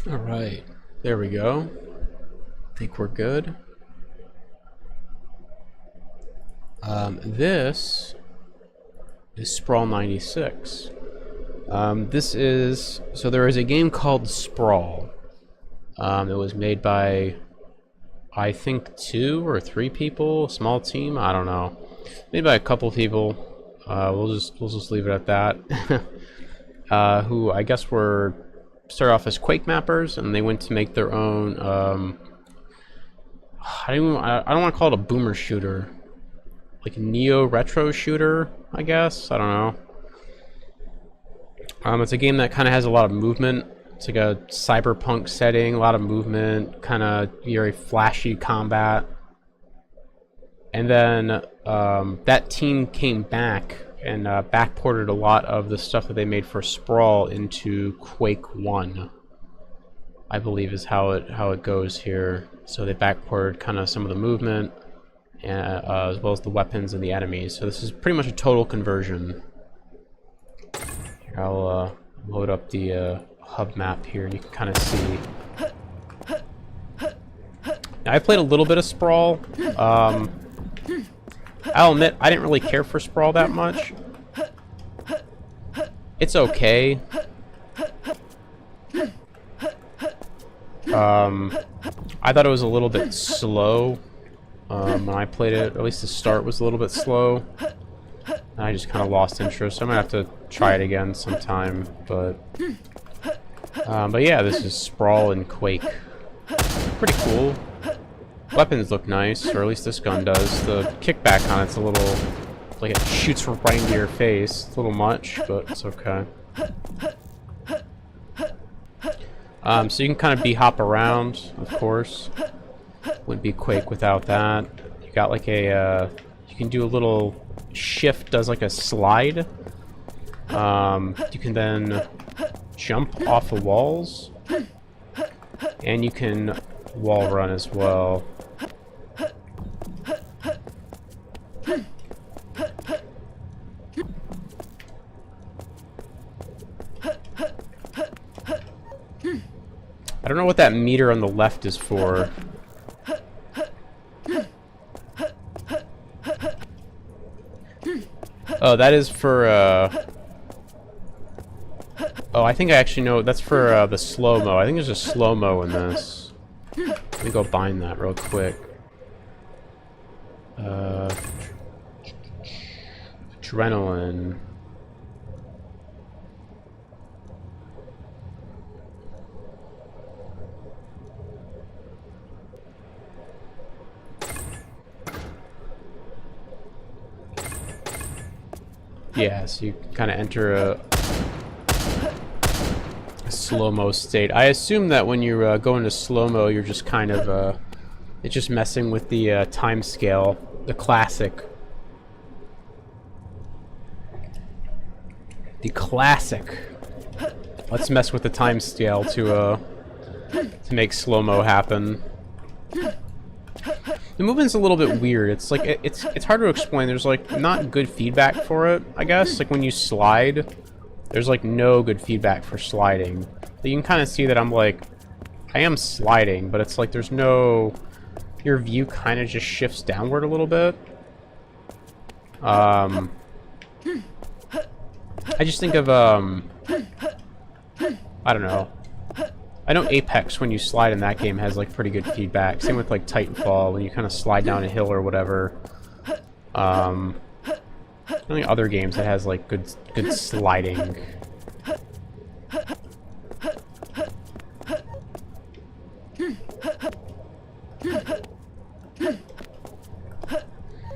Alright, there we go. I think we're good. This is SPRAWL96. So there is a game called Sprawl. It was made by, I think, 2 or 3 people, a small team, I don't know. Made by a couple people. We'll just leave it at that. Who I guess started off as Quake mappers, and they went to make their own. I don't want to call it a boomer shooter, like a neo retro shooter, I guess. I don't know. It's a game that kind of has a lot of movement. It's like a cyberpunk setting, a lot of movement, kind of very flashy combat. And then that team came back and backported a lot of the stuff that they made for Sprawl into Quake 1, I believe is how it goes here. So they backported kind of some of the movement, as well as the weapons and the enemies. So this is pretty much a total conversion. Here, I'll load up the hub map here, and you can kind of see. Now, I played a little bit of Sprawl. I'll admit, I didn't really care for Sprawl that much. It's okay. I thought it was a little bit slow when I played it. At least the start was a little bit slow. And I just kind of lost interest. So I'm gonna have to try it again sometime. But yeah, this is Sprawl and Quake. Pretty cool. Weapons look nice, or at least this gun does. The kickback on it's a little, like it shoots right into your face. It's a little much, but it's okay. So you can kind of hop around, of course. Wouldn't be Quake without that. You got like a, you can do a little shift, does like a slide. You can then jump off of walls. And you can wall run as well. I don't know what that meter on the left is for. Oh, that is for, oh, I think I actually know. That's for the slow-mo. I think there's a slow-mo in this. Let me go bind that real quick. Adrenaline. Yeah, so you kind of enter a slow-mo state. I assume that when you go into slow-mo, you're just kind of, it's just messing with the time scale, the classic. The classic. Let's mess with the time scale to make slow-mo happen. The movement's a little bit weird. It's like it's hard to explain. There's like not good feedback for it, I guess. Like when you slide, there's like no good feedback for sliding. But you can kind of see that I am sliding, but it's like there's no, your view kind of just shifts downward a little bit. I just think of I don't know. I know Apex, when you slide in that game, has like pretty good feedback. Same with like Titanfall, when you kind of slide down a hill or whatever. Only other games that has like good sliding.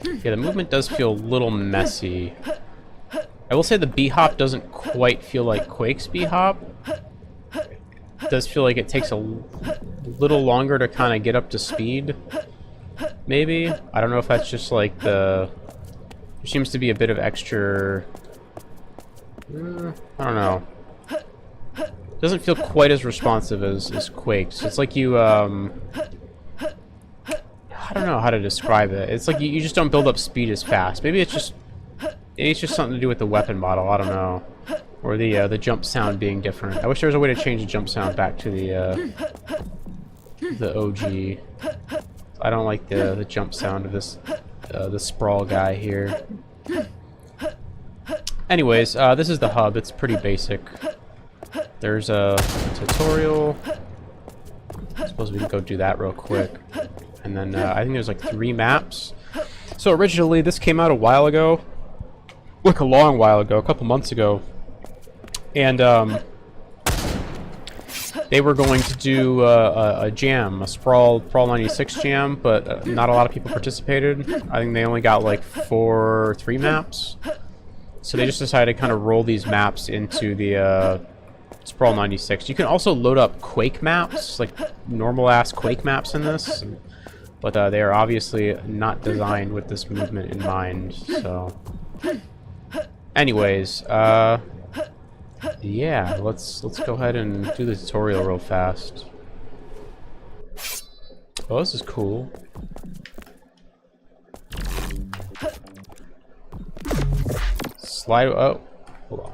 Yeah, the movement does feel a little messy. I will say the B-hop doesn't quite feel like Quake's B-hop. It does feel like it takes a little longer to kind of get up to speed. Maybe. I don't know if that's just like the... There seems to be a bit of extra... I don't know. It doesn't feel quite as responsive as Quake's. It's like you, I don't know how to describe it. It's like you just don't build up speed as fast. Maybe it's just something to do with the weapon model. I don't know. Or the jump sound being different. I wish there was a way to change the jump sound back to the OG. I don't like the jump sound of this the Sprawl guy here. Anyways, this is the hub. It's pretty basic. There's a tutorial. I suppose we can go do that real quick. And then I think there's like 3 maps. So originally this came out a while ago. Like a long while ago, a couple months ago. And they were going to do a jam, a SPRAWL96 jam, but not a lot of people participated. I think they only got like 3 maps. So they just decided to kind of roll these maps into the SPRAWL96. You can also load up Quake maps, like normal-ass Quake maps in this. But they are obviously not designed with this movement in mind, so... Anyways, yeah, let's go ahead and do the tutorial real fast. Oh, this is cool. Slide. Oh, hold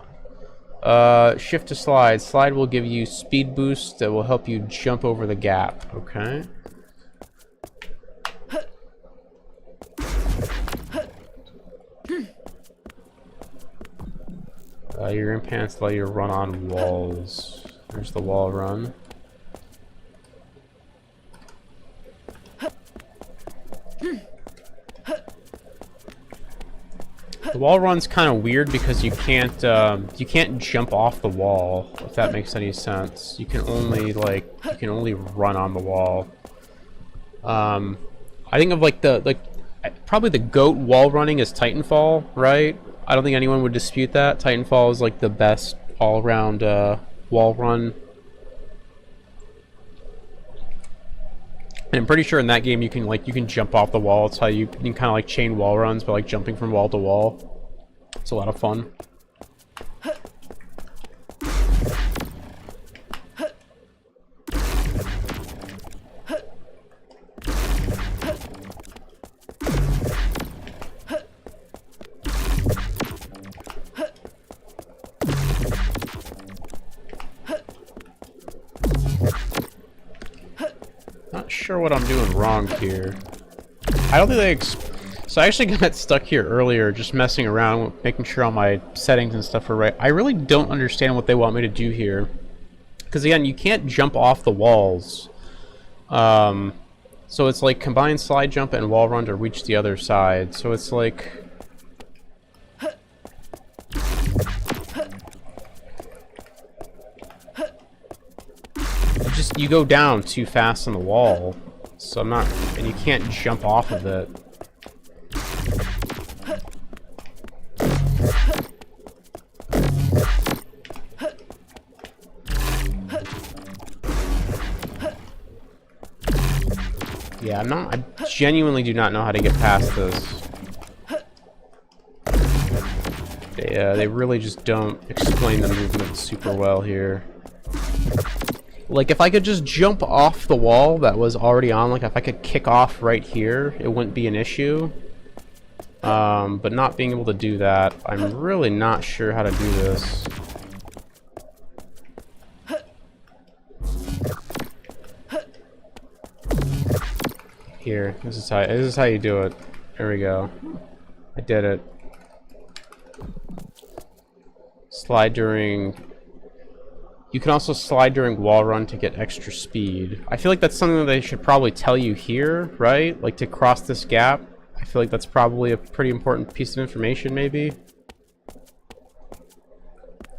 on. Shift to slide. Slide will give you speed boost that will help you jump over the gap. Okay. Your impants let you run on walls. There's the wall run. The wall run's kind of weird because you can't jump off the wall, if that makes any sense. You can only run on the wall. I think of probably the GOAT wall running is Titanfall, right? I don't think anyone would dispute that. Titanfall is like the best all-around wall run. And I'm pretty sure in that game you can jump off the wall. It's how you can kind of like chain wall runs by like jumping from wall to wall. It's a lot of fun. Not sure what I'm doing wrong here. I don't think so I actually got stuck here earlier just messing around, making sure all my settings and stuff are right. I really don't understand what they want me to do here. Because again, you can't jump off the walls. So it's like combine slide jump and wall run to reach the other side. So it's like... you go down too fast on the wall, so I'm not, and you can't jump off of it. Yeah, I genuinely do not know how to get past this. They really just don't explain the movement super well here. Like, if I could just jump off the wall that was already on, like, if I could kick off right here, it wouldn't be an issue. But not being able to do that, I'm really not sure how to do this. Here, this is how you do it. There we go. I did it. Slide during... You can also slide during wall run to get extra speed. I feel like that's something that they should probably tell you here, right? Like, to cross this gap. I feel like that's probably a pretty important piece of information, maybe.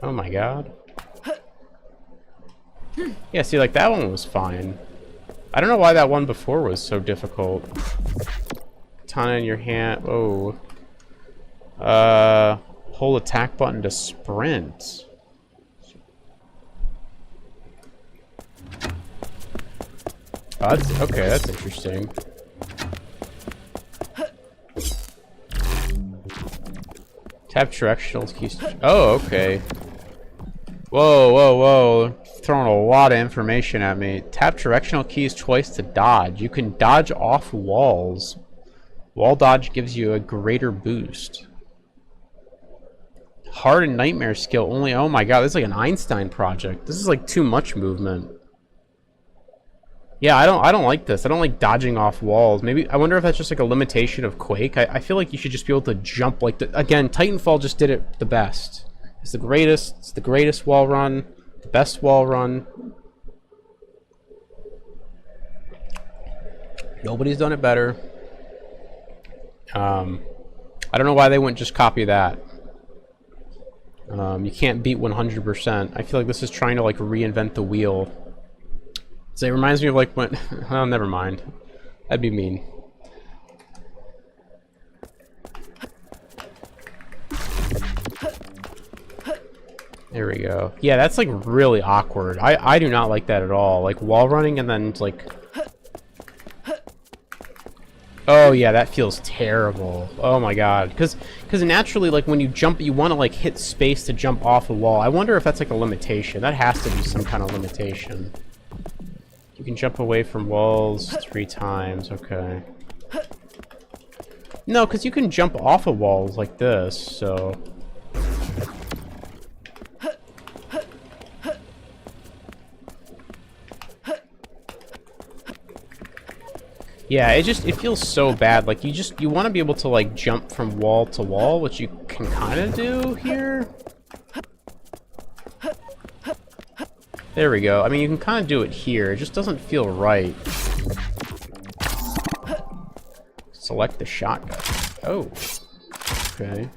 Oh my god. Yeah, see, like, that one was fine. I don't know why that one before was so difficult. Katana in your hand. Oh. Hold attack button to sprint. Oh, that's, okay, that's interesting. Tap directional keys. Oh, okay. Whoa, whoa, whoa. Throwing a lot of information at me. Tap directional keys twice to dodge. You can dodge off walls. Wall dodge gives you a greater boost. hard and nightmare skill only. Oh my god, this is like an Einstein project. This is like too much movement. Yeah, I don't like this. I don't like dodging off walls. Maybe I wonder if that's just like a limitation of Quake. I feel like you should just be able to jump like the, again, Titanfall just did it the best. It's the greatest wall run, the best wall run. Nobody's done it better. I don't know why they wouldn't just copy that. You can't beat 100%. I feel like this is trying to like reinvent the wheel. So it reminds me of like when... oh, never mind. That'd be mean. There we go. Yeah, that's like really awkward. I do not like that at all. Like wall running and then like... oh yeah, that feels terrible. Oh my god. Because naturally, like when you jump, you want to like hit space to jump off a wall. I wonder if that's like a limitation. That has to be some kind of limitation. You can jump away from walls 3 times. Okay. No, because you can jump off of walls like this, so... yeah, it feels so bad. Like you want to be able to like jump from wall to wall, which you can kind of do here. There we go. I mean, you can kind of do it here. It just doesn't feel right. Select the shotgun. Oh. Okay.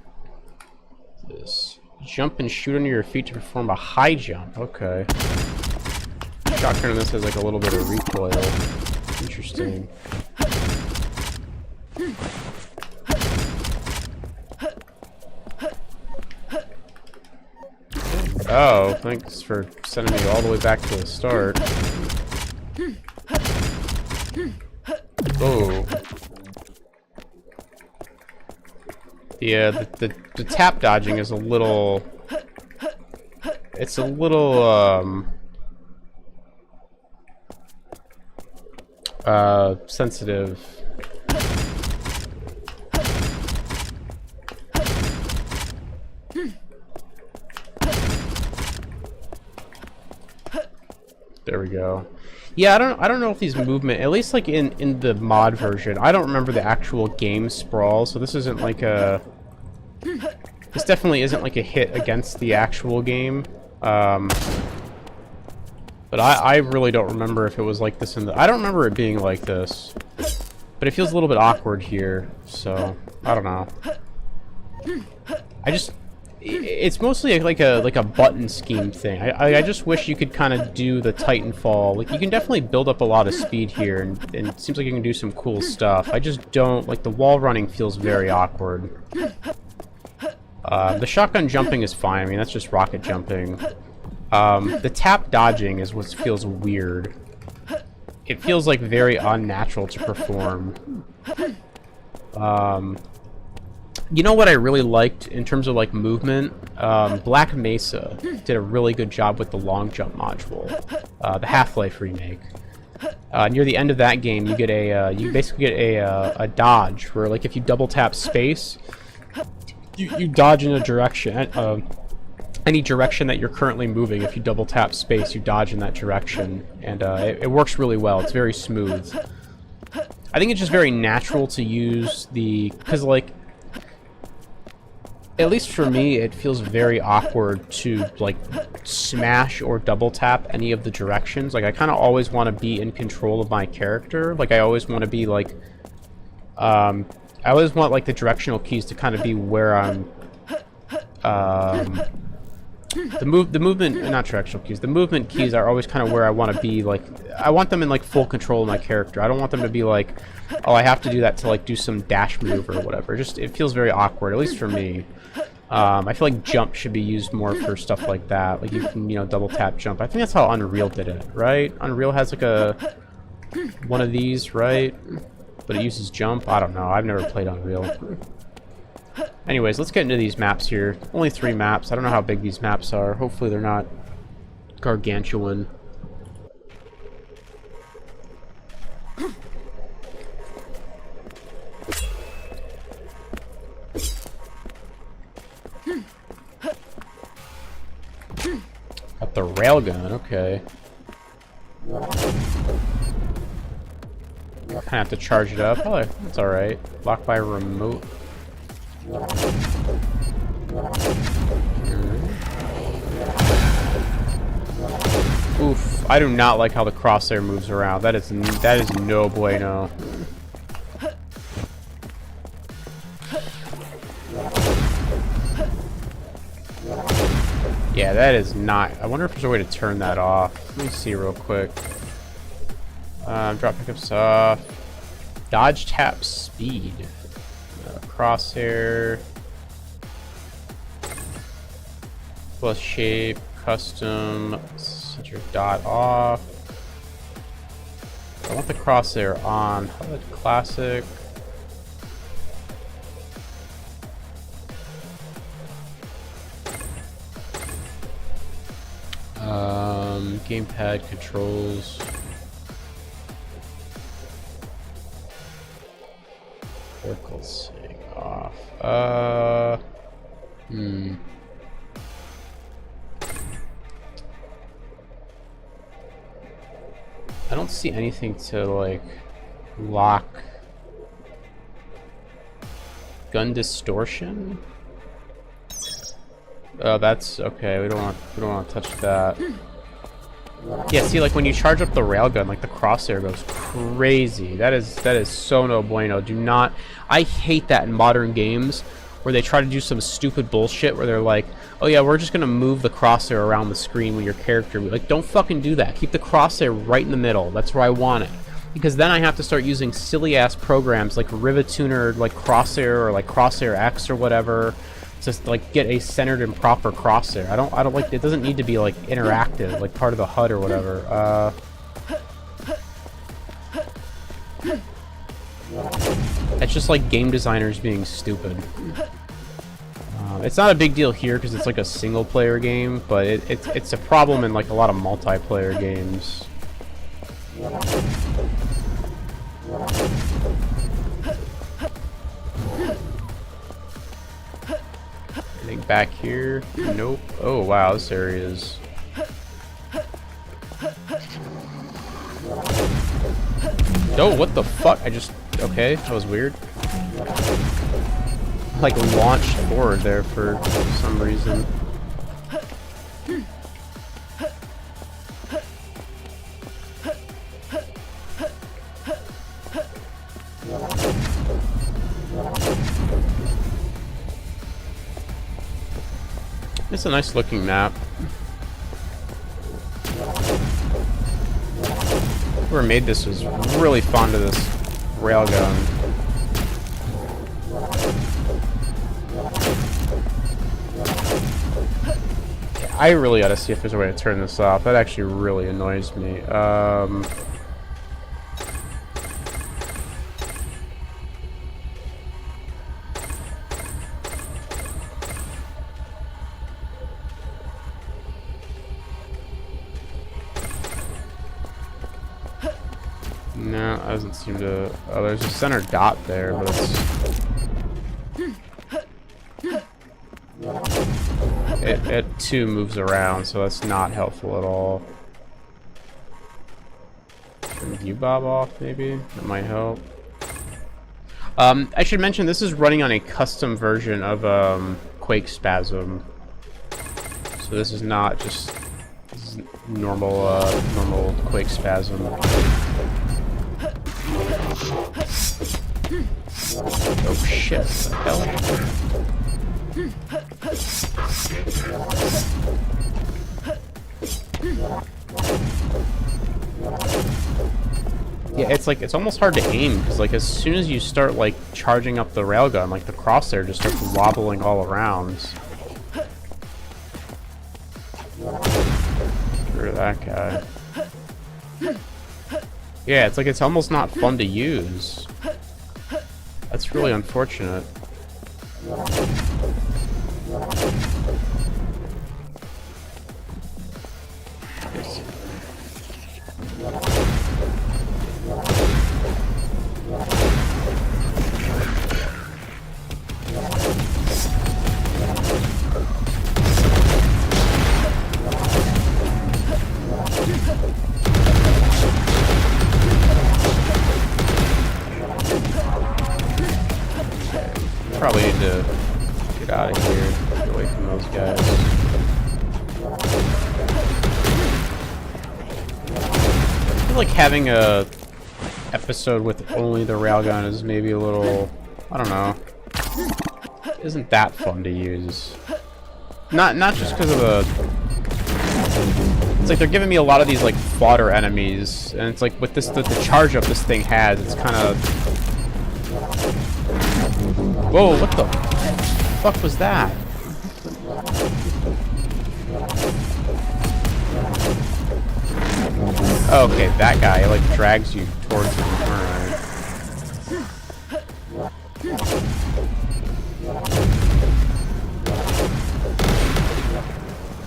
This. Jump and shoot under your feet to perform a high jump. Okay. Shotgun in this has like a little bit of recoil. Interesting. Oh, thanks for sending me all the way back to the start. Oh. Yeah, the tap dodging is a little... it's a little, sensitive. There we go. Yeah, I don't know if these movement, at least like in the mod version, I don't remember the actual game Sprawl, so this isn't like a... this definitely isn't like a hit against the actual game. But I really don't remember if it was like this in the... I don't remember it being like this. But it feels a little bit awkward here, so I don't know. I just... it's mostly like a button scheme thing. I just wish you could kind of do the Titanfall. Like, you can definitely build up a lot of speed here, and it seems like you can do some cool stuff. I just don't... like, the wall running feels very awkward. The shotgun jumping is fine. I mean, that's just rocket jumping. The tap dodging is what feels weird. It feels like very unnatural to perform. You know what I really liked in terms of like movement? Black Mesa did a really good job with the long jump module, the Half-Life remake. Near the end of that game, you get a you basically get a dodge where, like, if you double tap space, you dodge in a direction. Any direction that you're currently moving, if you double tap space, you dodge in that direction, and it works really well. It's very smooth. I think it's just very natural to use the... because, like, at least for me, it feels very awkward to, like, smash or double tap any of the directions. Like, I kind of always want to be in control of my character. Like, I always want to be, like... I always want, like, the directional keys to kind of be where I'm... the movement, not directional keys, the movement keys are always kind of where I want to be. Like, I want them in, like, full control of my character. I don't want them to be like, oh, I have to do that to, like, do some dash maneuver or whatever. Just, it feels very awkward, at least for me. I feel like jump should be used more for stuff like that. Like, you can, you know, double tap jump. I think that's how Unreal did it, right? Unreal has, like, one of these, right? But it uses jump? I don't know. I've never played Unreal. Anyways, let's get into these maps here. Only 3 maps. I don't know how big these maps are. Hopefully they're not gargantuan. the railgun, okay. Kinda have to charge it up. Oh, that's alright. Locked by remote. Oof, I do not like how the crosshair moves around. That is no bueno. Yeah, that is not... I wonder if there's a way to turn that off. Let me see real quick. Drop pickups off. Dodge tap speed. Crosshair. Plus shape. Custom. Set your dot off. I want the crosshair on. HUD classic. Gamepad controls. Vertical sync off. I don't see anything to like lock gun distortion. Oh, that's okay. We don't want to touch that. Yeah, see, like when you charge up the railgun, like the crosshair goes crazy. That is so no bueno. Do not. I hate that in modern games where they try to do some stupid bullshit where they're like, oh yeah, we're just gonna move the crosshair around the screen with your character. Like, don't fucking do that. Keep the crosshair right in the middle. That's where I want it. Because then I have to start using silly ass programs like Rivet Tuner, like Crosshair or like Crosshair X or whatever. Just like get a centered and proper crosshair. I don't like it. Doesn't need to be like interactive, like part of the HUD or whatever. It's just like game designers being stupid. It's not a big deal here because it's like a single player game, but it's a problem in like a lot of multiplayer games. Anything back here? Nope. Oh wow, this area is... Oh, what the fuck? I just... Okay, that was weird. Like launched forward there for some reason. It's a nice looking map. Whoever made this was really fond of this railgun. I really ought to see if there's a way to turn this off. That actually really annoys me. No, that doesn't seem to... Oh, there's a center dot there, but it's... It too moves around, so that's not helpful at all. Turn view bob off, maybe? That might help. I should mention this is running on a custom version of Quake Spasm. So this is not just... This is normal, normal Quake Spasm. Oh shit, what the hell? Yeah, it's like, it's almost hard to aim, because like as soon as you start like charging up the railgun, like the crosshair just starts wobbling all around. Get rid of that guy. Yeah, it's like it's almost not fun to use. That's really unfortunate. like having a episode with only the railgun is maybe a little, I don't know, isn't that fun to use. Not just because of the, it's like they're giving me a lot of these like fodder enemies, and it's like with this the charge up this thing has, it's kind of, whoa, what the fuck was that? Okay, that guy, like, drags you towards him. Alright.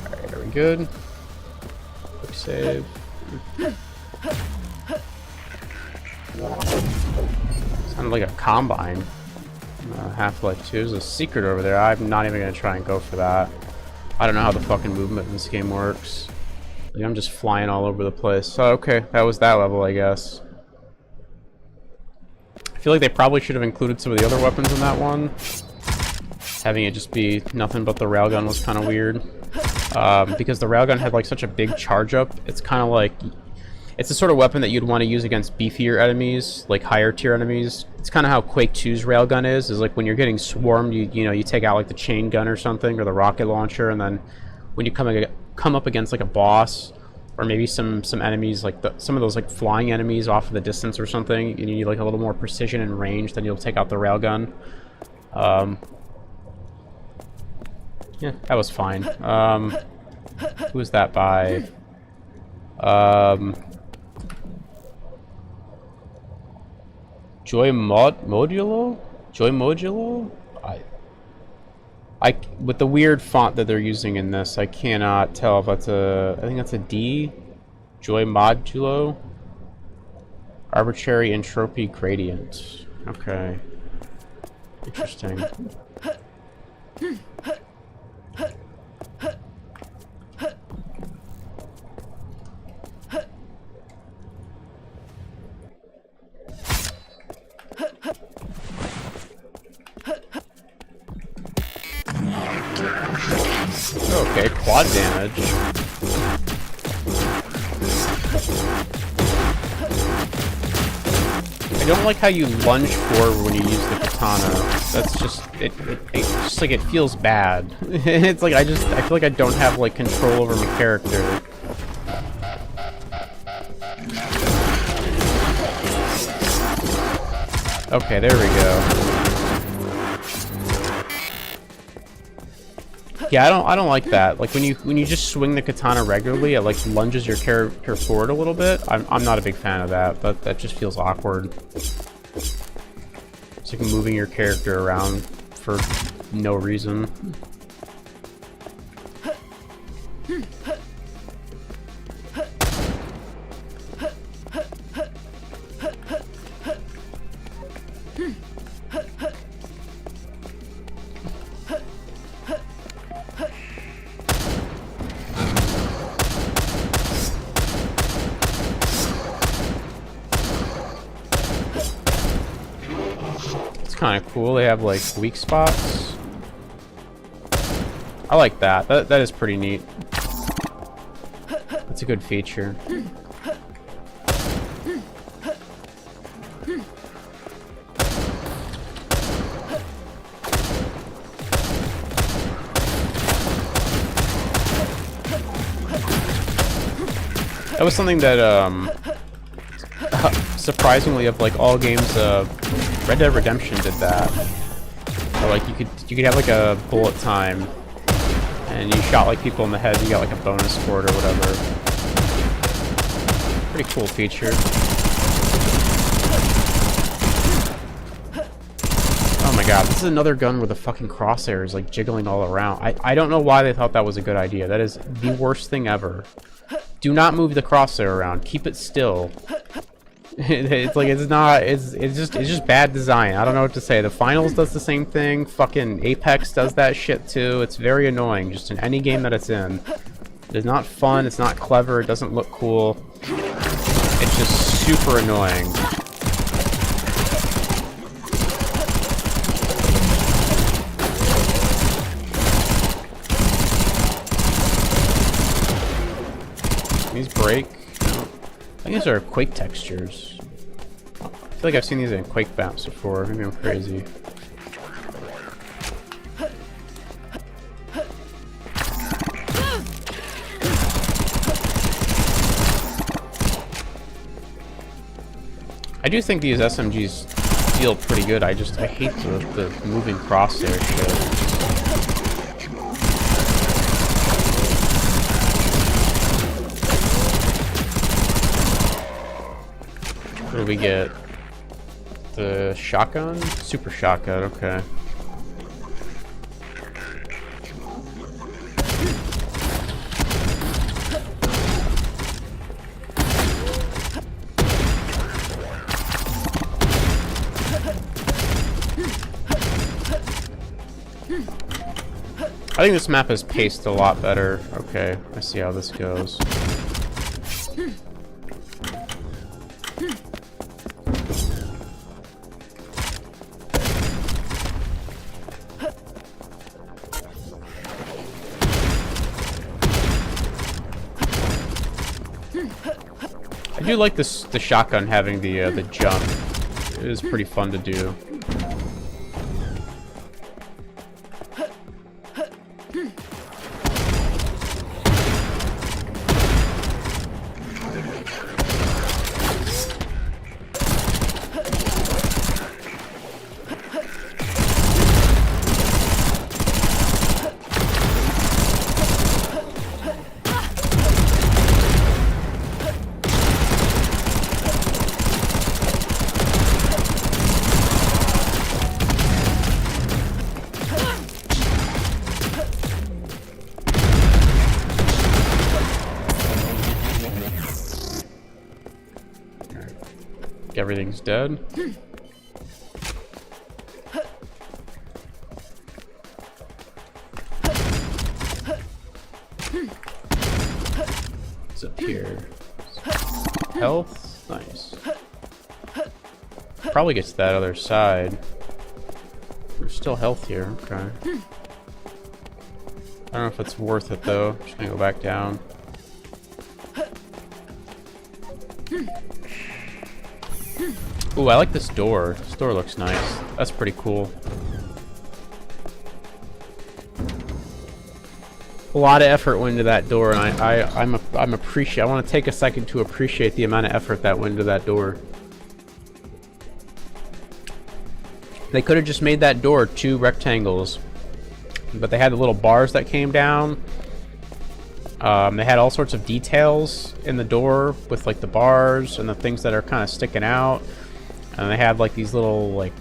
Alright, are we good? Quick save. Sounded like a combine. Half-Life 2. There's a secret over there. I'm not even gonna try and go for that. I don't know how the fucking movement in this game works. Like, I'm just flying all over the place. So, okay, that was that level, I guess. I feel like they probably should have included some of the other weapons in that one. Having it just be nothing but the railgun was kind of weird. Because the railgun had, like, such a big charge up, it's kind of like... It's the sort of weapon that you'd want to use against beefier enemies, like higher tier enemies. It's kind of how Quake 2's railgun is like when you're getting swarmed, you know, you take out like the chain gun or something, or the rocket launcher, and then when you come up against like a boss, or maybe some enemies, like some of those like flying enemies off in the distance or something, you need like a little more precision and range, then you'll take out the railgun. Yeah, that was fine. Who was that by? Joy Modulo? Joy Modulo? I with the weird font that they're using in this, I cannot tell if that's a, I think that's a D. Joy Modulo? Arbitrary entropy gradient. Okay. Interesting. Okay, quad damage. I don't like how you lunge forward when you use the katana. That's just it just like it feels bad. It's like I feel like I don't have like control over my character. Okay, there we go. Yeah, I don't like that. Like when you just swing the katana regularly, it like lunges your character forward a little bit. I'm not a big fan of that, but that just feels awkward. It's like moving your character around for no reason. Kind of cool. They have like weak spots. I like that. That is pretty neat. That's a good feature. That was something that surprisingly, of like all games, Red Dead Redemption did that. Or like you could have like a bullet time, and you shot like people in the head, you got like a bonus for it or whatever. Pretty cool feature. Oh my god, this is another gun where the fucking crosshair is like jiggling all around. I don't know why they thought that was a good idea. That is the worst thing ever. Do not move the crosshair around. Keep it still. It's like it's just bad design. I don't know what to say. The Finals does the same thing. Fucking Apex does that shit too. It's very annoying just in any game that it's in. It is not fun, it's not clever, it doesn't look cool. It's just super annoying. These break. I think these are Quake textures. I feel like I've seen these in Quake maps before. Maybe I'm crazy. I do think these SMGs feel pretty good. I hate the moving crosshair shit. What do we get? The shotgun? Super shotgun, okay. I think this map is paced a lot better. Okay, I see how this goes. I do like this, the shotgun having the jump. It is pretty fun to do. Everything's dead. What's up here? Health? Nice. Probably gets to that other side. There's still health here, okay. I don't know if it's worth it though. Just gonna go back down. Ooh, I like this door. This door looks nice. That's pretty cool. A lot of effort went into that door, and I want to take a second to appreciate the amount of effort that went into that door. They could have just made that door 2 rectangles, but they had the little bars that came down. They had all sorts of details in the door with like the bars and the things that are kind of sticking out. And they have like these little like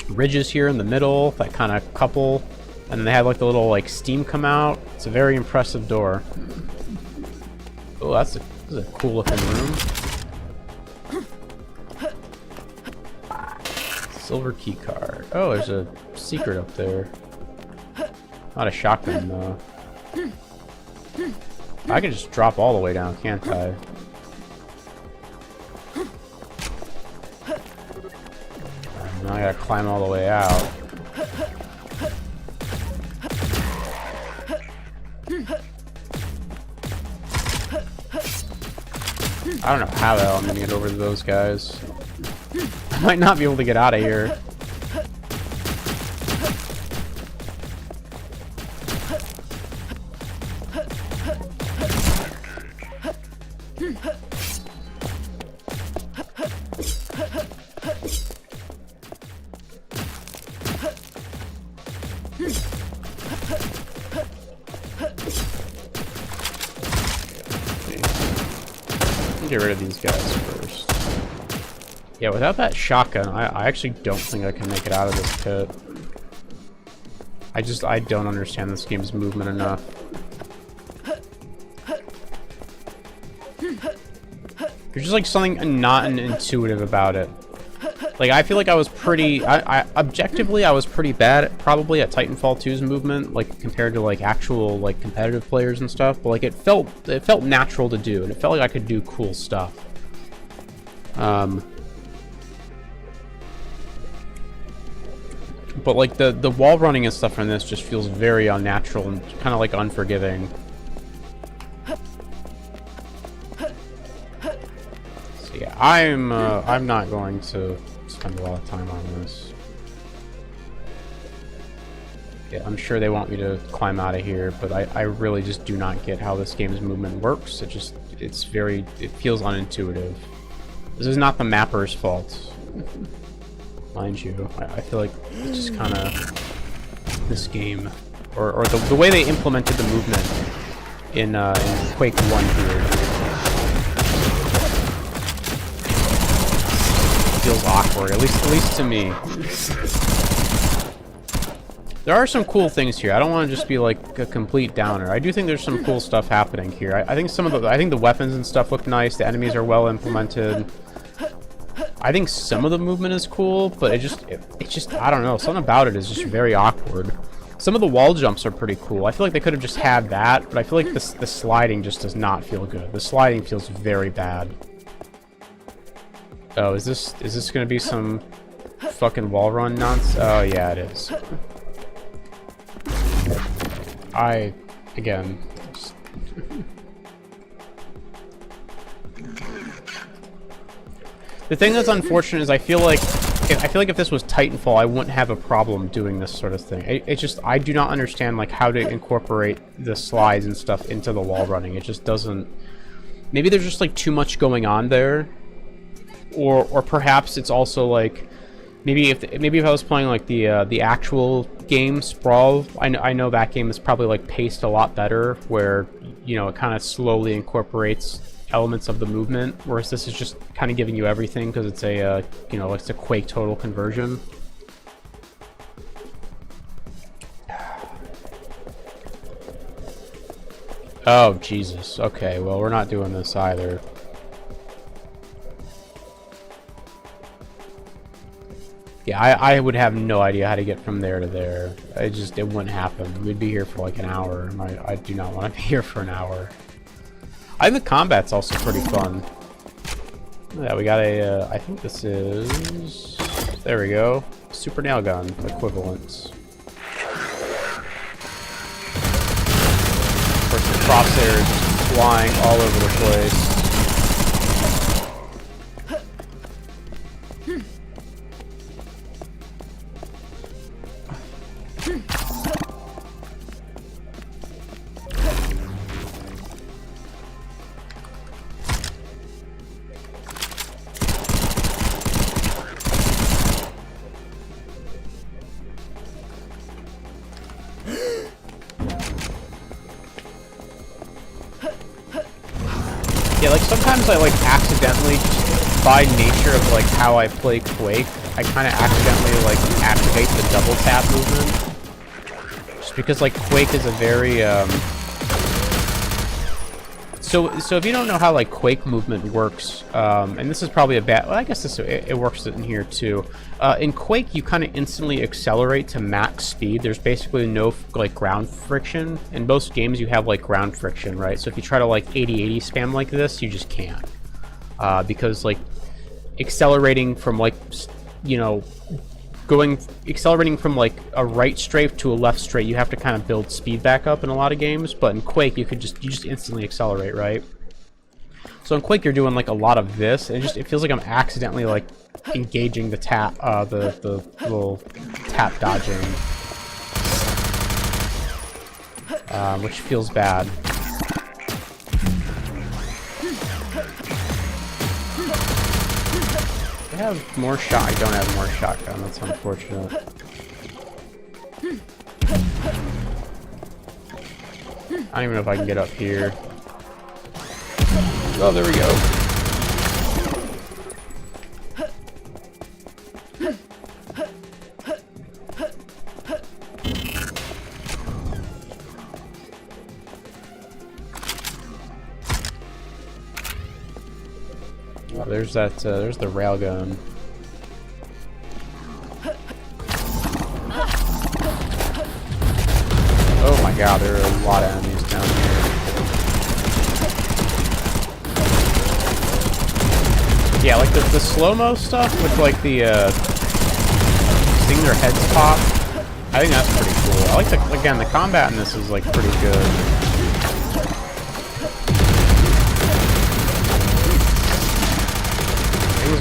ridges here in the middle that kind of couple, and then they have like the little like steam come out. It's a very impressive door. Oh, this is a cool looking room. Silver key card. Oh, there's a secret up there. Not a shotgun though. I can just drop all the way down, can't I? Now I gotta climb all the way out. I don't know how the hell I'm gonna get over to those guys. I might not be able to get out of here. Get rid of these guys first. Yeah, without that shotgun, I actually don't think I can make it out of this pit. I don't understand this game's movement enough. There's just like something not intuitive about it. Like, I feel like I was pretty, objectively, I was pretty bad at, probably at Titanfall 2's movement, like, compared to, like, actual, like, competitive players and stuff, but, like, it felt natural to do, and it felt like I could do cool stuff. But, like, the wall running and stuff in this just feels very unnatural and kind of, like, unforgiving. I'm not going to spend a lot of time on this. Yeah, I'm sure they want me to climb out of here, but I really just do not get how this game's movement works. It feels unintuitive. This is not the mapper's fault, mind you. I feel like it's just kind of this game, or the way they implemented the movement in Quake 1 here feels awkward, at least to me. There are some cool things here. I don't want to just be like a complete downer. I do think there's some cool stuff happening here. I think the weapons and stuff look nice. The enemies are well implemented. I think some of the movement is cool, but it just I don't know. Something about it is just very awkward. Some of the wall jumps are pretty cool. I feel like they could have just had that, but I feel like the sliding just does not feel good. The sliding feels very bad. Oh, is this gonna be some fucking wall run nonsense? Oh yeah, it is. Again. The thing that's unfortunate is I feel like if this was Titanfall, I wouldn't have a problem doing this sort of thing. I do not understand like how to incorporate the slides and stuff into the wall running. It just doesn't. Maybe there's just like too much going on there, or perhaps it's also like maybe if I was playing like the actual game Sprawl, I know that game is probably like paced a lot better, where you know it kind of slowly incorporates elements of the movement, whereas this is just kind of giving you everything because it's a you know, it's a Quake total conversion. Oh Jesus. Okay, well we're not doing this either. Yeah, I would have no idea how to get from there to there. It wouldn't happen. We'd be here for like an hour. I do not want to be here for an hour. I think the combat's also pretty fun. Yeah, we got a, I think this is, there we go, super nail gun equivalent. Of course, the crosshair is flying all over the place. Yeah, like sometimes I like accidentally, just by nature of like how I play Quake, I kind of accidentally like activate the double tap movement. Just because like Quake is a very so if you don't know how like Quake movement works, and this is probably a bad, well, I guess it works in here too. In Quake, you kind of instantly accelerate to max speed. There's basically no like ground friction. In most games, you have like ground friction, right? So if you try to like 80-80 spam like this, you just can't, because like accelerating from like, you know, accelerating from like a right strafe to a left strafe, you have to kind of build speed back up in a lot of games. But in Quake, you just instantly accelerate, right? So in Quake, you're doing like a lot of this, and it feels like I'm accidentally like engaging the tap, the little tap dodging, which feels bad. I have more shot. I don't have more shotgun. That's unfortunate. I don't even know if I can get up here. Oh, there we go. Oh, there's that. There's the railgun. Oh my god, there are a lot of enemies down here. Yeah, like the slow-mo stuff with like the seeing their heads pop. I think that's pretty cool. I like again, the combat in this is like pretty good.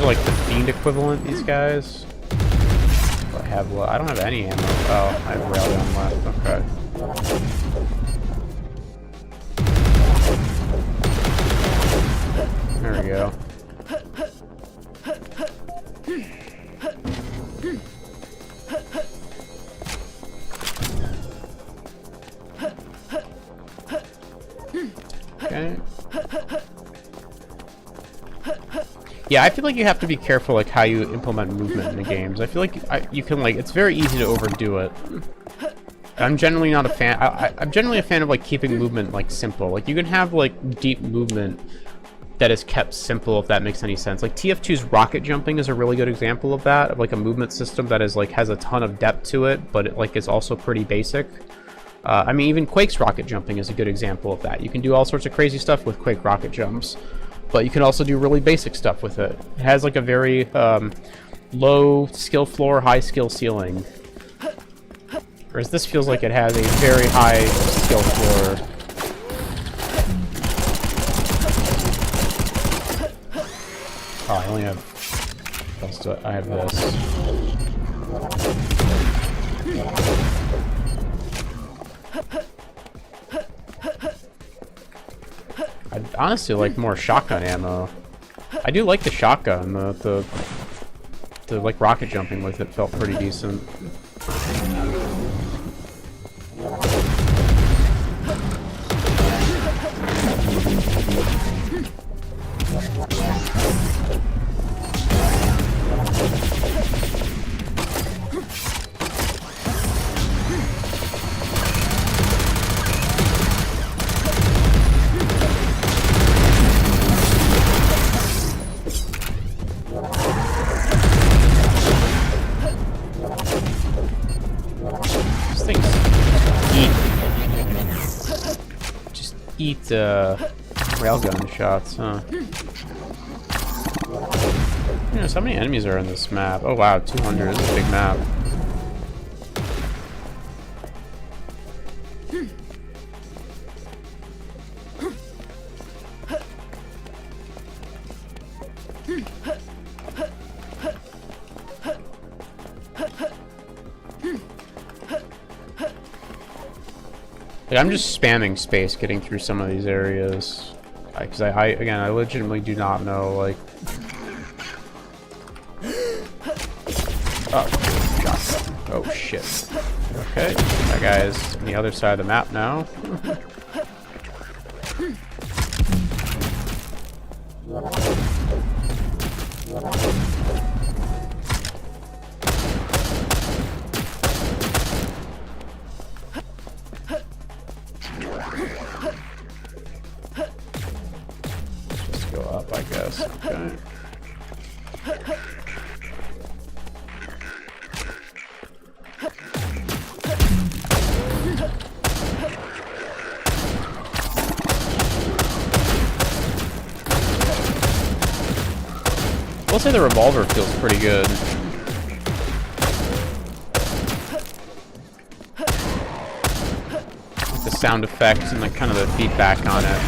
are like the fiend equivalent, these guys. Do I have what? I don't have any ammo. Oh, I have railgun left. Okay. There we go. Okay. Yeah, I feel like you have to be careful, like, how you implement movement in the games. I feel like you can, like, it's very easy to overdo it. I'm generally not a fan. I'm generally a fan of, like, keeping movement, like, simple. Like, you can have, like, deep movement that is kept simple, if that makes any sense. Like, TF2's rocket jumping is a really good example of that, of, like, a movement system that is, like, has a ton of depth to it, but it, like, is also pretty basic. I mean, even Quake's rocket jumping is a good example of that. You can do all sorts of crazy stuff with Quake rocket jumps, but you can also do really basic stuff with it. It has like a very low skill floor, high skill ceiling. Whereas this feels like it has a very high skill floor. Oh, I only have... I have this. I'd honestly like more shotgun ammo. I do like the shotgun. The like rocket jumping with it felt pretty decent. Eat railgun shots, huh? Goodness, how many enemies are in this map? Oh wow, 200. This is a big map. Like, I'm just spamming space getting through some of these areas. Because again, I legitimately do not know, like... Oh, shotgun. Oh, shit. Okay, that guy's on the other side of the map now. Just go up, I guess. Okay. I'll say the revolver feels pretty good. Like the sound effects and like kind of the feedback on it.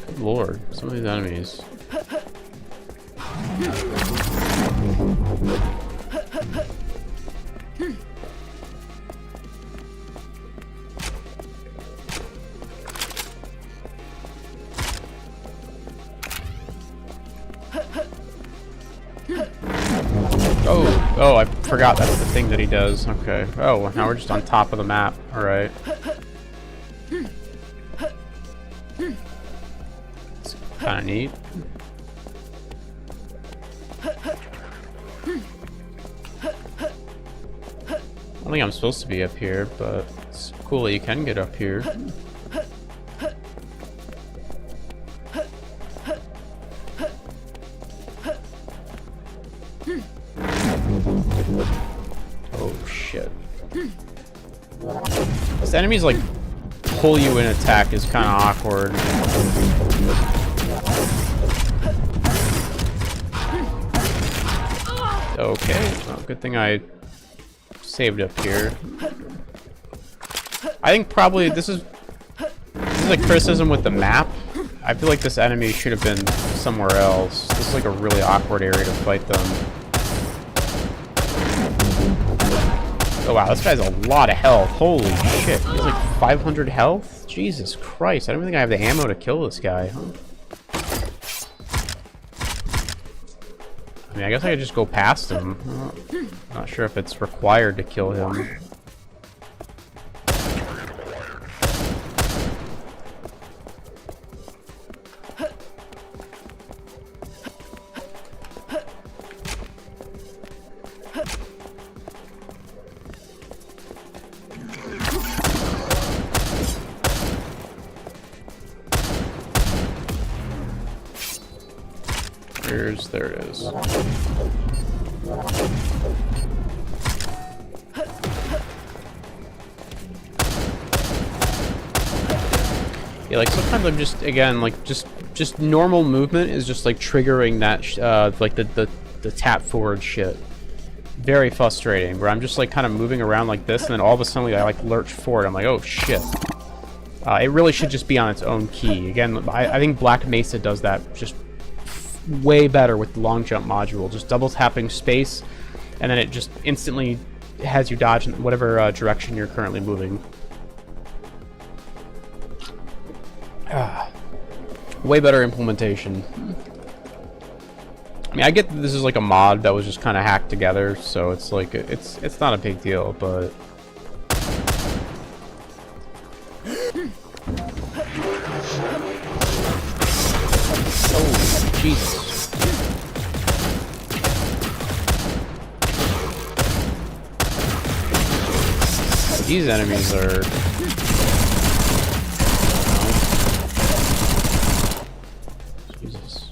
Good lord, some of these enemies. Oh, I forgot that's the thing that he does. Okay. Oh, well, now we're just on top of the map. Alright. It's kind of neat. I don't think I'm supposed to be up here, but it's cool that you can get up here. Oh shit. This enemies like pull you in attack is kind of awkward. Okay, well, good thing I saved up here. I think probably this is a criticism with the map. I feel like this enemy should have been somewhere else. This is like a really awkward area to fight them. Oh wow, this guy's a lot of health. Holy shit. He has like 500 health? Jesus Christ, I don't even think I have the ammo to kill this guy, huh? I mean, I guess I could just go past him. Not sure if it's required to kill him. There it is. Yeah, like sometimes I'm just, again, like just normal movement is just like triggering that like the tap forward shit. Very frustrating, where I'm just like kind of moving around like this, and then all of a sudden I like lurch forward. I'm like, oh shit. It really should just be on its own key. Again, I think Black Mesa does that just way better with the long jump module. Just double tapping space, and then it just instantly has you dodge in whatever direction you're currently moving. Way better implementation. I mean, I get that this is like a mod that was just kind of hacked together, so it's like it's not a big deal, but oh Jesus. These enemies are Jesus.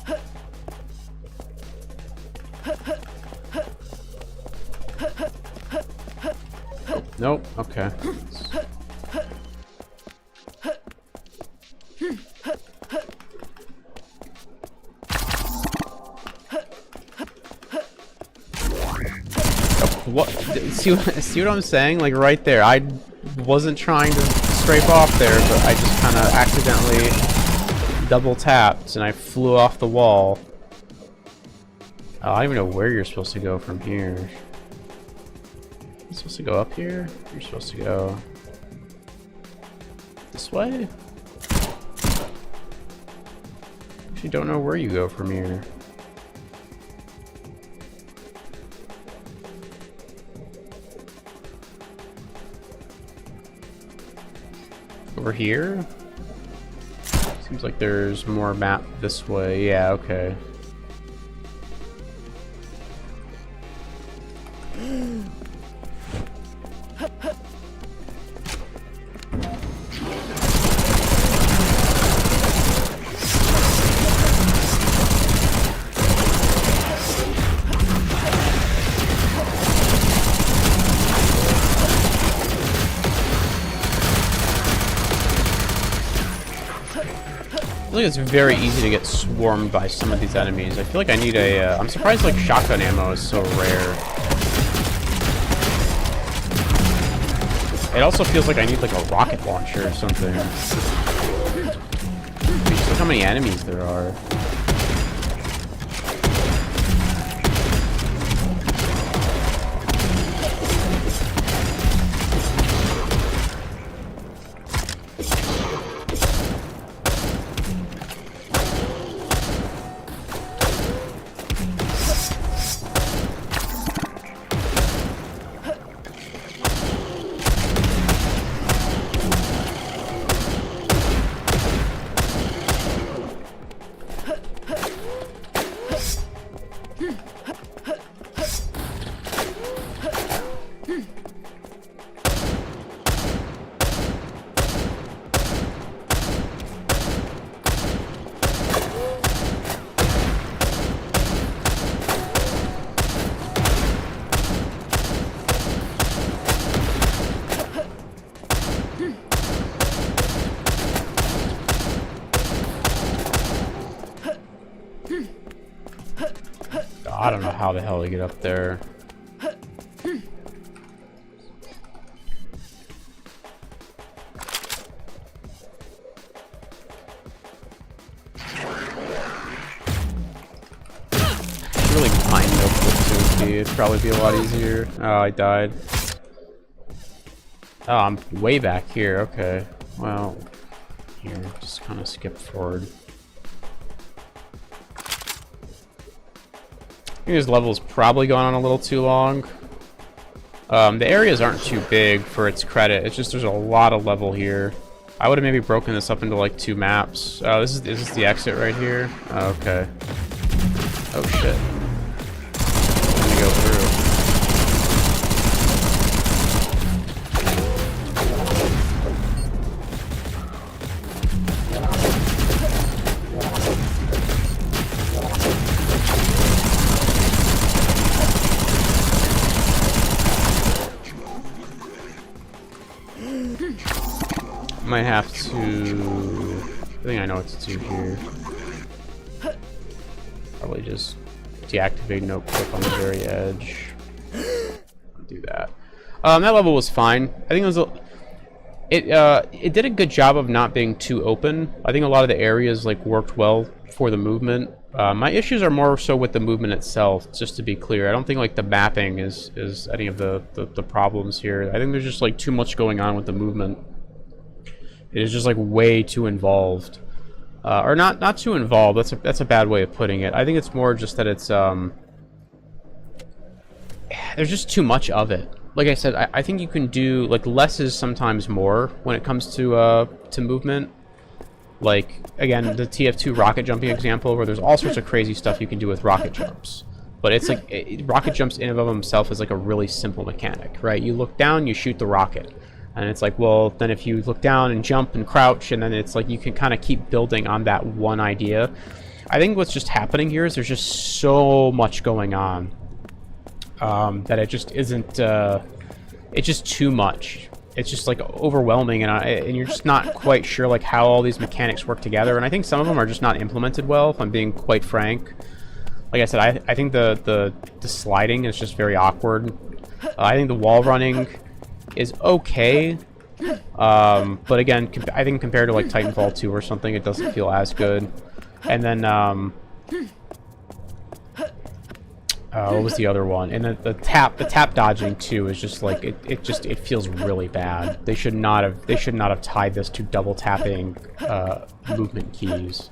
Nope, okay. What? See what I'm saying? Like right there, I wasn't trying to scrape off there, but I just kind of accidentally double tapped and I flew off the wall. Oh, I don't even know where you're supposed to go from here. You're supposed to go up here? You're supposed to go this way? Actually, don't know where you go from here. Over here? Seems like there's more map this way. Yeah, okay. I feel like it's very easy to get swarmed by some of these enemies. I feel like I need a... I'm surprised like shotgun ammo is so rare. It also feels like I need like a rocket launcher or something. Just look how many enemies there are. I don't know how the hell to get up there. Really behind no it'd probably be a lot easier. Oh, I died. Oh, I'm way back here. Okay. Well, here, just kind of skip forward. I think this level's probably gone on a little too long. The areas aren't too big for its credit. It's just there's a lot of level here. I would have maybe broken this up into like 2 maps. Oh, is this the exit right here? Oh, okay. Oh shit. Let me go through. Might have to... I think I know what to do here. Probably just deactivate no clip on the very edge. Do that. That level was fine. I think it was it did a good job of not being too open. I think a lot of the areas like worked well for the movement. My issues are more so with the movement itself, just to be clear. I don't think like the mapping is any of the problems here. I think there's just like too much going on with the movement. It is just like way too involved, or not too involved. That's a bad way of putting it. I think it's more just that it's there's just too much of it. Like I said, I think you can do like less is sometimes more when it comes to movement. Like again, the TF2 rocket jumping example, where there's all sorts of crazy stuff you can do with rocket jumps. But it's like rocket jumps in and of themselves is like a really simple mechanic, right? You look down, you shoot the rocket. And it's like, well, then if you look down and jump and crouch, and then it's like you can kind of keep building on that one idea. I think what's just happening here is there's just so much going on that it just isn't, it's just too much. It's just like overwhelming, and you're just not quite sure like how all these mechanics work together. And I think some of them are just not implemented well, if I'm being quite frank. Like I said, I think the sliding is just very awkward. I think the wall running is okay, but again, I think compared to like Titanfall 2 or something, it doesn't feel as good. And then what was the other one? And then the tap dodging too is just like it feels really bad. They should not have tied this to double tapping movement keys.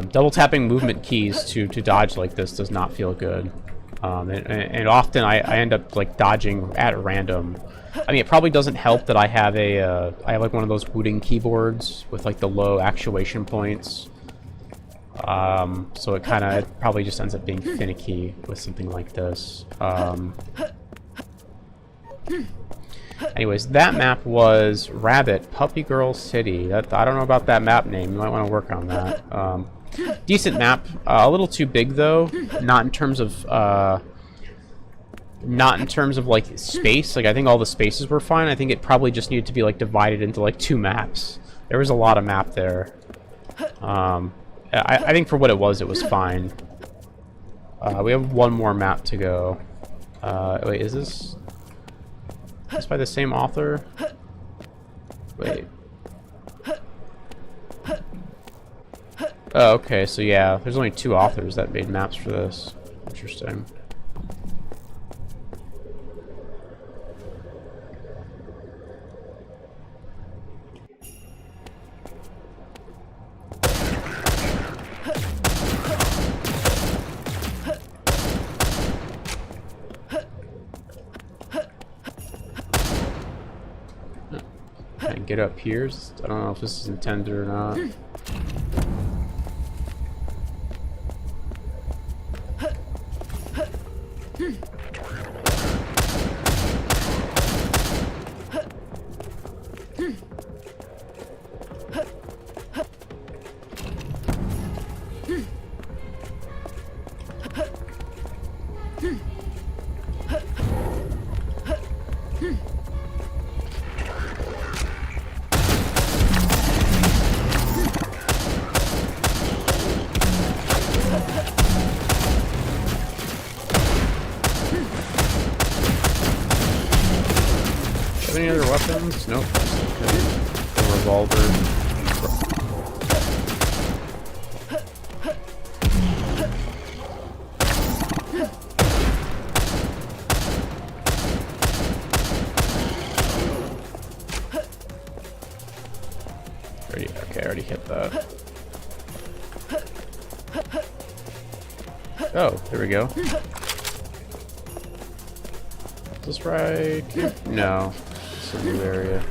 Double tapping movement keys to dodge like this does not feel good, and often I end up like dodging at random. I mean, it probably doesn't help that I have I have like one of those wooden keyboards with like the low actuation points, so it probably just ends up being finicky with something like this. Anyways, that map was Rabbit Puppy Girl City. I don't know about that map name. You might want to work on that. Decent map. A little too big though. Not in terms of like space. Like I think all the spaces were fine. I think it probably just needed to be like divided into like 2 maps. There was a lot of map there. I think for what it was fine. We have one more map to go. Wait, is this? Is by the same author? Wait. Oh, okay, so yeah, there's only 2 authors that made maps for this. Interesting. Can I get up here? I don't know if this is intended or not. have any other weapons? Nope. Okay. A revolver. Okay, I already hit that. Oh, there we go. Is this right here? No. It's a new area.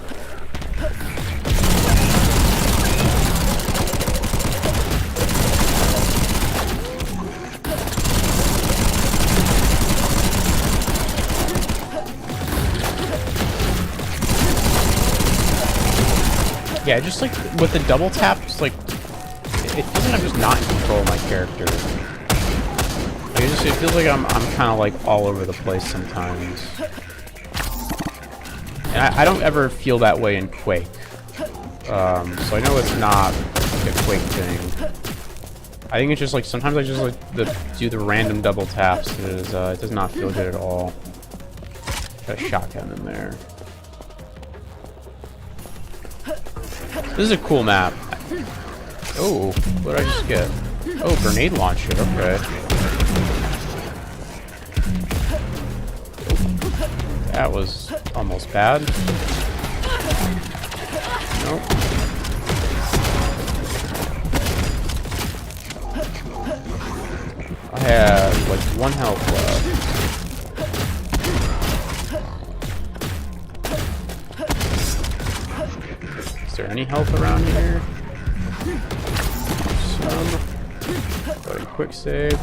Yeah, just like with the double tap, just like it feels like I'm just not in control of my character. Like, it feels like I'm kind of like all over the place sometimes. And I don't ever feel that way in Quake. So I know it's not like a Quake thing. I think it's just like sometimes I just like do the random double taps. It does not feel good at all. Got a shotgun in there. This is a cool map. Oh, what did I just get? Oh, grenade launcher, okay. That was almost bad. Nope. I have like 1 health left. Is there any health around here? Some. Go ahead, quick save.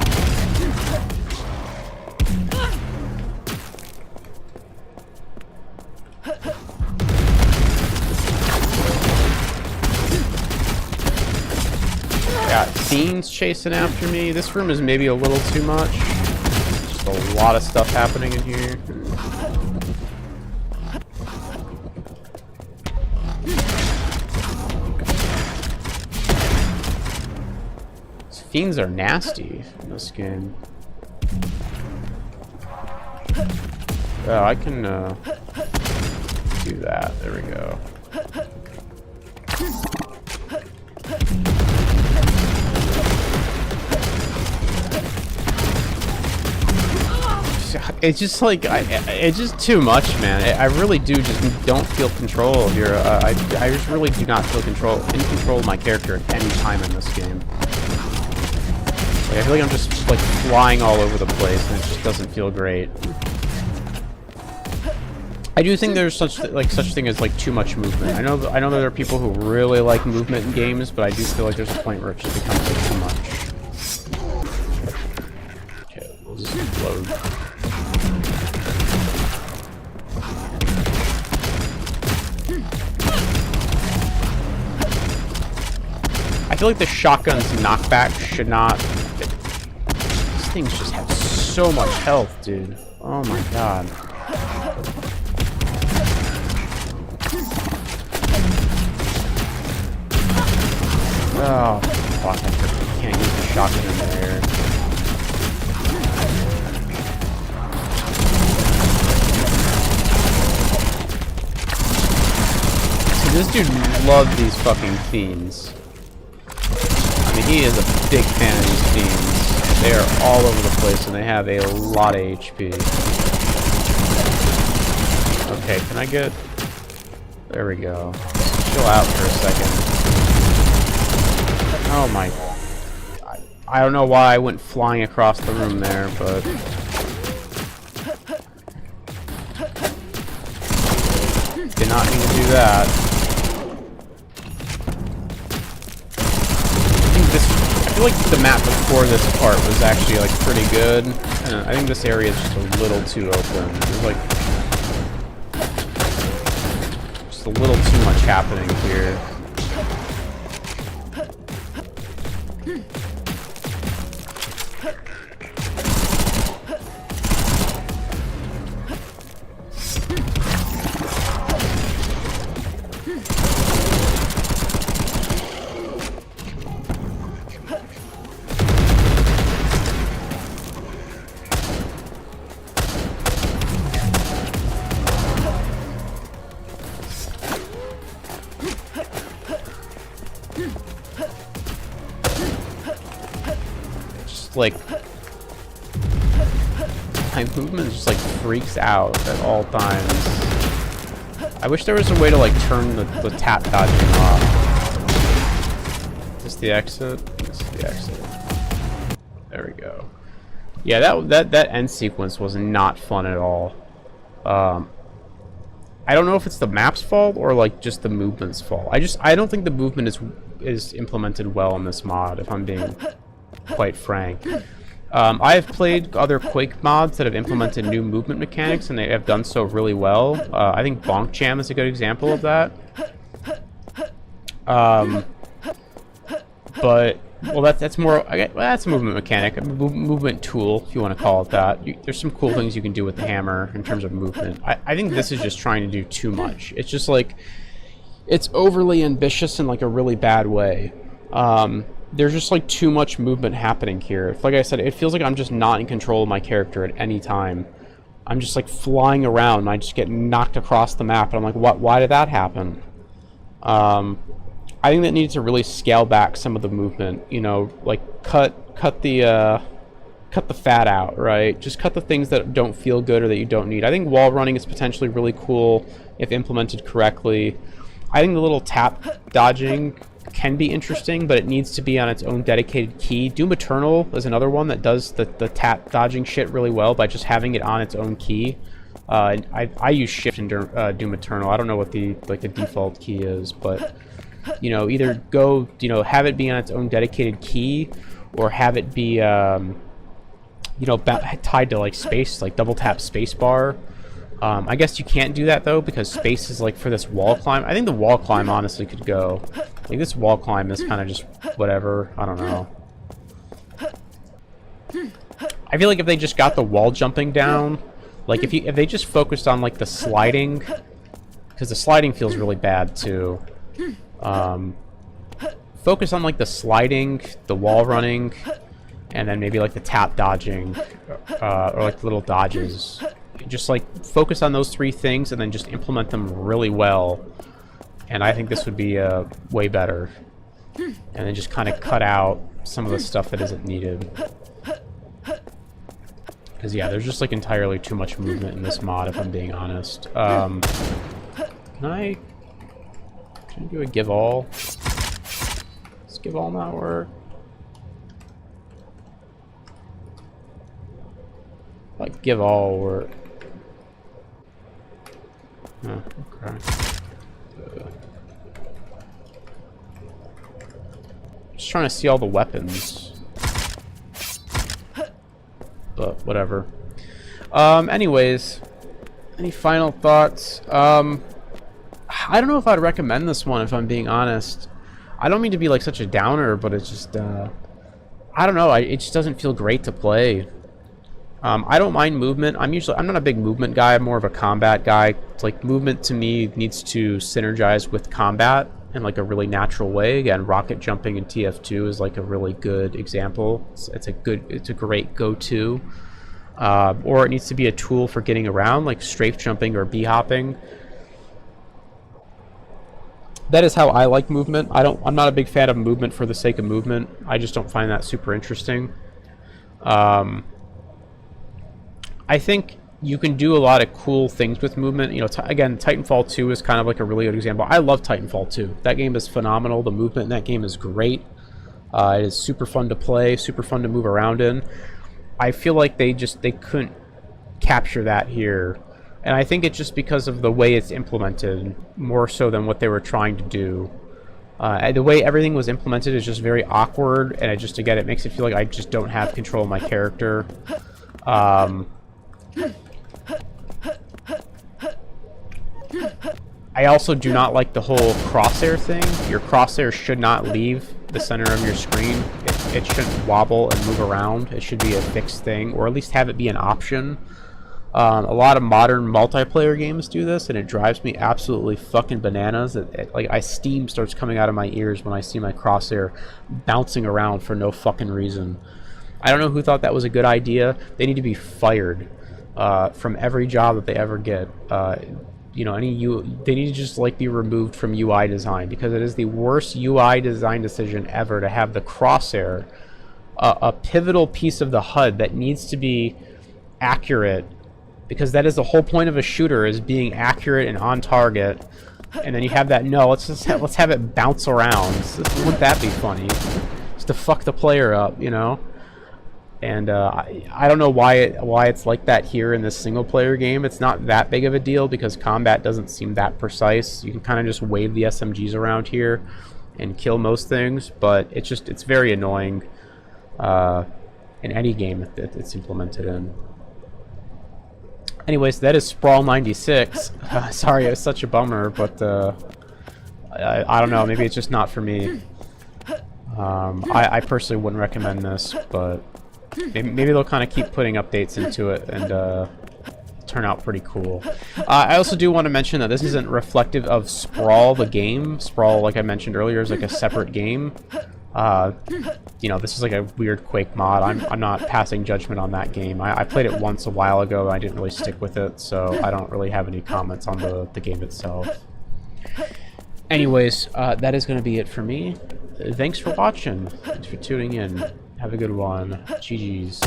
Got fiends chasing after me. This room is maybe a little too much. Just a lot of stuff happening in here. Fiends are nasty in this game. Oh, I can do that. There we go. It's just like it's just too much, man. I really do just don't feel control here. I just really do not feel in control of my character at any time in this game. Like, I feel like I'm just like flying all over the place, and it just doesn't feel great. I do think there's such thing as like too much movement. I know that there are people who really like movement in games, but I do feel like there's a point where it just becomes like too much. Okay, we'll just load. I feel like the shotgun's knockback should not. These things just have so much health, dude. Oh my god. Oh fuck! I can't use the shotgun in there. So this dude loved these fucking fiends. I mean, he is a big fan of these fiends. They are all over the place, and they have a lot of HP. Okay, can I get... There we go. Chill out for a second. Oh my... I don't know why I went flying across the room there, but... Did not mean to do that. I feel like the map before this part was actually like pretty good. I think this area is just a little too open. There's like just a little too much happening here. like my movement just like freaks out at all times. I wish there was a way to like turn the tap dodging off. Is this the exit? This is the exit. There we go. Yeah, that end sequence was not fun at all. I don't know if it's the map's fault or like just the movement's fault. I don't think the movement is implemented well in this mod, if I'm being quite frank. I have played other Quake mods that have implemented new movement mechanics, and they have done so really well. I think Bonk Jam is a good example of that. But well, that's more. Well, that's a movement mechanic, a movement tool, if you want to call it that. There's some cool things you can do with the hammer in terms of movement. I think this is just trying to do too much. It's just like it's overly ambitious in like a really bad way. There's just like too much movement happening here. Like I said, it feels like I'm just not in control of my character at any time. I'm just like flying around and I just get knocked across the map and I'm like, what? Why did that happen? I think that needs to really scale back some of the movement. You know, like cut the fat out, right? Just cut the things that don't feel good or that you don't need. I think wall running is potentially really cool if implemented correctly. I think the little tap dodging can be interesting, but it needs to be on its own dedicated key. Doom Eternal is another one that does the tap dodging shit really well by just having it on its own key. I use shift in Doom Eternal. I don't know what the default key is, but you know, either go, you know, have it be on its own dedicated key, or have it be you know, tied to like space, like double tap space bar. I guess you can't do that though, because space is like for this wall climb. I think the wall climb honestly could go. Like this wall climb is kind of just whatever. I don't know. I feel like if they just got the wall jumping down, like if they just focused on like the sliding, because the sliding feels really bad too. Focus on like the sliding, the wall running, and then maybe like the tap dodging, or like the little dodges. Just like focus on those three things and then just implement them really well, and I think this would be way better. And then just kind of cut out some of the stuff that isn't needed, because yeah, there's just like entirely too much movement in this mod, if I'm being honest. Can I do a give all? Does give all not work? Like give all work? Oh, okay. Just trying to see all the weapons. But whatever. Anyways, any final thoughts? I don't know if I'd recommend this one, if I'm being honest. I don't mean to be like such a downer, but it's just I don't know, it just doesn't feel great to play. I don't mind movement. I'm not a big movement guy. I'm more of a combat guy. It's like movement to me needs to synergize with combat in like a really natural way. Again, rocket jumping in TF2 is like a really good example. It's a great go-to. Or it needs to be a tool for getting around, like strafe jumping or bee hopping. That is how I like movement. I'm not a big fan of movement for the sake of movement. I just don't find that super interesting. I think you can do a lot of cool things with movement. You know, again, Titanfall 2 is kind of like a really good example. I love Titanfall 2. That game is phenomenal. The movement in that game is great. It is super fun to play, super fun to move around in. I feel like they couldn't capture that here. And I think it's just because of the way it's implemented, more so than what they were trying to do. The way everything was implemented is just very awkward, and again, it makes it feel like I just don't have control of my character. I also do not like the whole crosshair thing. Your crosshair should not leave the center of your screen. It shouldn't wobble and move around. It should be a fixed thing, or at least have it be an option. A lot of modern multiplayer games do this, and it drives me absolutely fucking bananas. Like, steam starts coming out of my ears when I see my crosshair bouncing around for no fucking reason. I don't know who thought that was a good idea. They need to be fired from every job that they ever get. You know, they need to just like be removed from UI design, because it is the worst UI design decision ever to have the crosshair a pivotal piece of the HUD that needs to be accurate, because that is the whole point of a shooter, is being accurate and on target. And then you have that, no, let's have it bounce around. Wouldn't that be funny? Just to fuck the player up, you know? And I don't know why it's like that here in this single player game. It's not that big of a deal because combat doesn't seem that precise. You can kind of just wave the SMGs around here and kill most things, but it's very annoying in any game that it's implemented in. Anyways, that is SPRAWL96. Sorry, it was such a bummer, but I don't know, maybe it's just not for me. I personally wouldn't recommend this, but maybe they'll kind of keep putting updates into it and turn out pretty cool. I also do want to mention that this isn't reflective of Sprawl the game. Sprawl, like I mentioned earlier, is like a separate game. You know, this is like a weird Quake mod. I'm not passing judgment on that game. I played it once a while ago and I didn't really stick with it, so I don't really have any comments on the game itself. Anyways, that is going to be it for me. Thanks for watching. Thanks for tuning in. Have a good one. GG's.